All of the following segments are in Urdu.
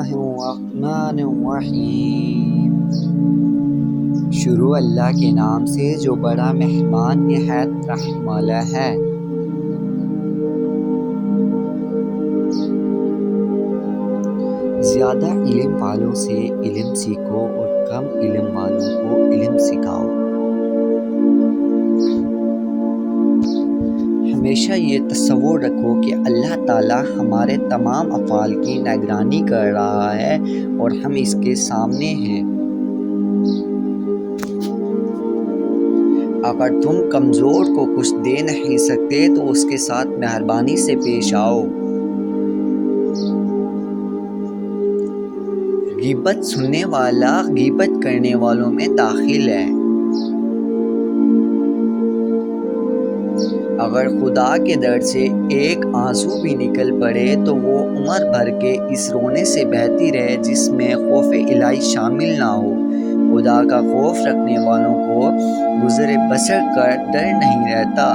اللہ الرحمن الرحیم۔ شروع اللہ کے نام سے جو بڑا مہربان نہایت رحم والا ہے۔ زیادہ علم والوں سے علم سیکھو اور کم علم والوں کو علم سکھاؤ۔ ہمیشہ یہ تصور رکھو کہ اللہ تعالیٰ ہمارے تمام افعال کی نگرانی کر رہا ہے اور ہم اس کے سامنے ہیں۔ اگر تم کمزور کو کچھ دے نہیں سکتے تو اس کے ساتھ مہربانی سے پیش آؤ۔ غیبت سننے والا غیبت کرنے والوں میں داخل ہے۔ اگر خدا کے در سے ایک آنسو بھی نکل پڑے تو وہ عمر بھر کے اس رونے سے بہتر ہے جس میں خوف الہی شامل نہ ہو۔ خدا کا خوف رکھنے والوں کو گزر بسر کا ڈر نہیں رہتا۔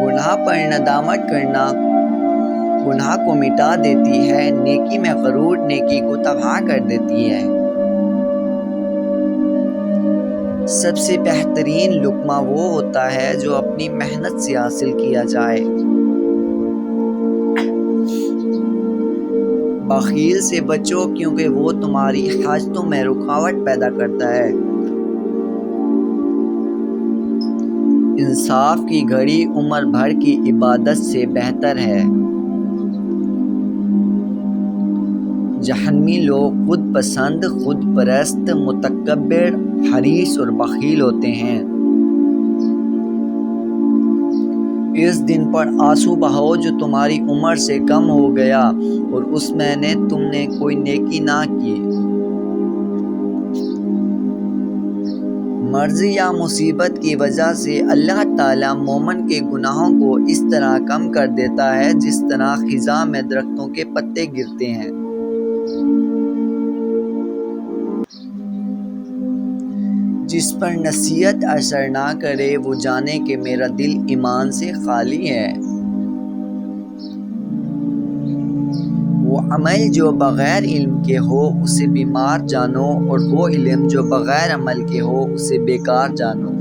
گناہ پر ندامت کرنا گناہ کو مٹا دیتی ہے، نیکی میں غرور نیکی کو تباہ کر دیتی ہے۔ سب سے بہترین لقمہ وہ ہوتا ہے جو اپنی محنت سے حاصل کیا جائے۔ بخیل سے بچو کیونکہ وہ تمہاری حاجتوں میں رکاوٹ پیدا کرتا ہے۔ انصاف کی گھڑی عمر بھر کی عبادت سے بہتر ہے۔ جہنمی لوگ خود پسند، خود پرست، متکبر، حریص اور بخیل ہوتے ہیں۔ اس دن پر آنسو بہاؤ جو تمہاری عمر سے کم ہو گیا اور اس میں تم نے کوئی نیکی نہ کی۔ مرض یا مصیبت کی وجہ سے اللہ تعالیٰ مومن کے گناہوں کو اس طرح کم کر دیتا ہے جس طرح خزاں میں درختوں کے پتے گرتے ہیں۔ جس پر نصیحت اثر نہ کرے وہ جانے کہ میرا دل ایمان سے خالی ہے۔ وہ عمل جو بغیر علم کے ہو اسے بیمار جانو اور وہ علم جو بغیر عمل کے ہو اسے بیکار جانو۔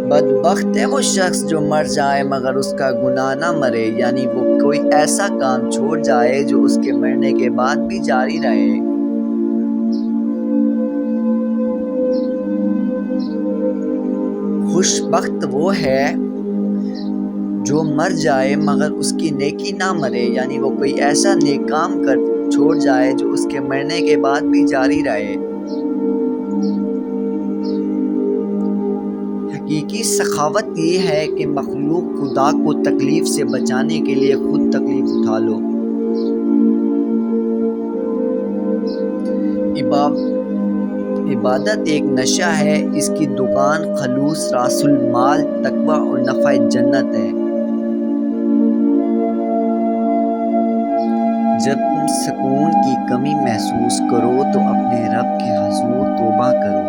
بدبخت ہے وہ شخص جو مر جائے مگر اس کا گناہ نہ مرے، یعنی وہ کوئی ایسا کام چھوڑ جائے جو اس کے مرنے کے بعد بھی جاری رہے۔ خوش بخت وہ ہے جو مر جائے مگر اس کی نیکی نہ مرے، یعنی وہ کوئی ایسا نیک کام کر چھوڑ جائے جو اس کے مرنے کے بعد بھی جاری رہے۔ حقیقی سخاوت یہ ہے کہ مخلوق خدا کو تکلیف سے بچانے کے لیے خود تکلیف اٹھا لو۔ عبادت ایک نشہ ہے، اس کی دکان خلوص، راس المال، تقوی اور نفع جنت ہے۔ جب تم سکون کی کمی محسوس کرو تو اپنے رب کے حضور توبہ کرو،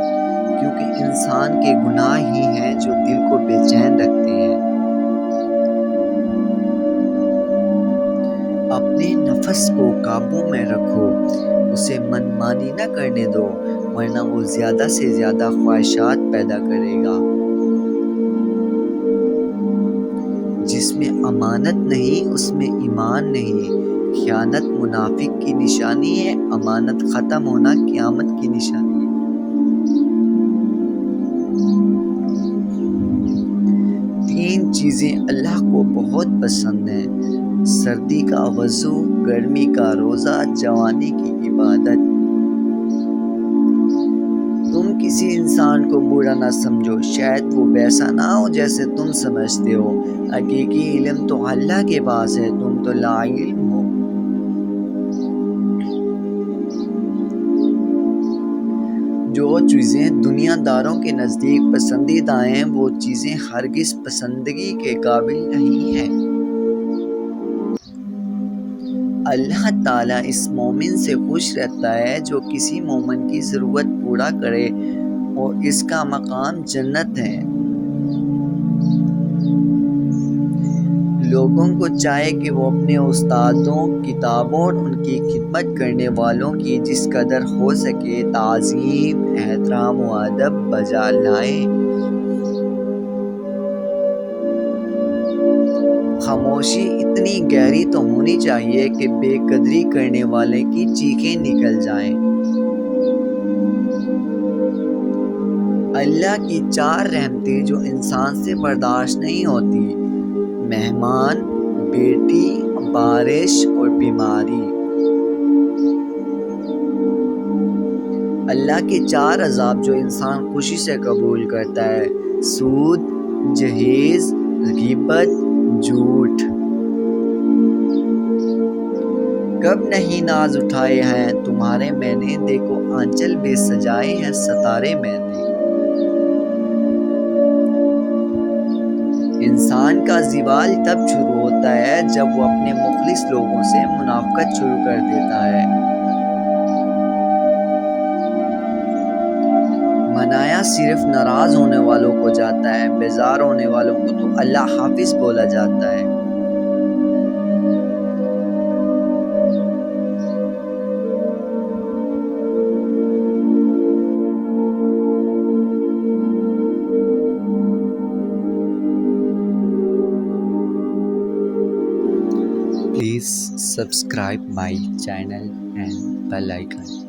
کیونکہ انسان کے گناہ ہی ہیں جو دل کو بے چین رکھتے ہیں۔ اپنے نفس کو قابو میں رکھو، اسے منمانی نہ کرنے دو ورنہ وہ زیادہ سے زیادہ خواہشات پیدا کرے گا۔ جس میں امانت نہیں اس میں ایمان نہیں۔ خیانت منافق کی نشانی ہے، امانت ختم ہونا قیامت کی نشانی ہے۔ تین چیزیں اللہ کو بہت پسند ہیں: سردی کا وضو، گرمی کا روزہ، جوانی کی عبادت۔ تم کسی انسان کو برا نہ سمجھو، شاید وہ ویسا نہ ہو جیسے تم سمجھتے ہو۔ حقیقی علم تو اللہ کے پاس ہے، تم تو لا علم ہو۔ جو چیزیں دنیا داروں کے نزدیک پسندیدہ ہیں وہ چیزیں ہرگز پسندگی کے قابل نہیں ہیں۔ اللہ تعالیٰ اس مومن سے خوش رہتا ہے جو کسی مومن کی ضرورت پورا کرے اور اس کا مقام جنت ہے۔ لوگوں کو چاہے کہ وہ اپنے استادوں، کتابوں اور ان کی خدمت کرنے والوں کی جس قدر ہو سکے تعظیم، احترام و ادب بجا لائیں۔ خاموشی اتنی گہری تو ہونی چاہیے کہ بے قدری کرنے والے کی چیخیں نکل جائیں۔ اللہ کی 4 رحمتیں جو انسان سے برداشت نہیں ہوتی: مہمان، بیٹی، بارش اور بیماری۔ اللہ کے 4 عذاب جو انسان خوشی سے قبول کرتا ہے: سود، جہیز، غیبت، جھوٹ۔ کب نہیں ناز اٹھائے ہیں تمہارے میں نے، دیکھو آنچل بے سجائے ہیں ستارے میں نے۔ انسان کا زوال تب شروع ہوتا ہے جب وہ اپنے مخلص لوگوں سے منافقت شروع کر دیتا ہے۔ منایا صرف ناراض ہونے والوں کو جاتا ہے، بیزار ہونے والوں کو تو اللہ حافظ بولا جاتا ہے۔ Please subscribe my channel and bell icon.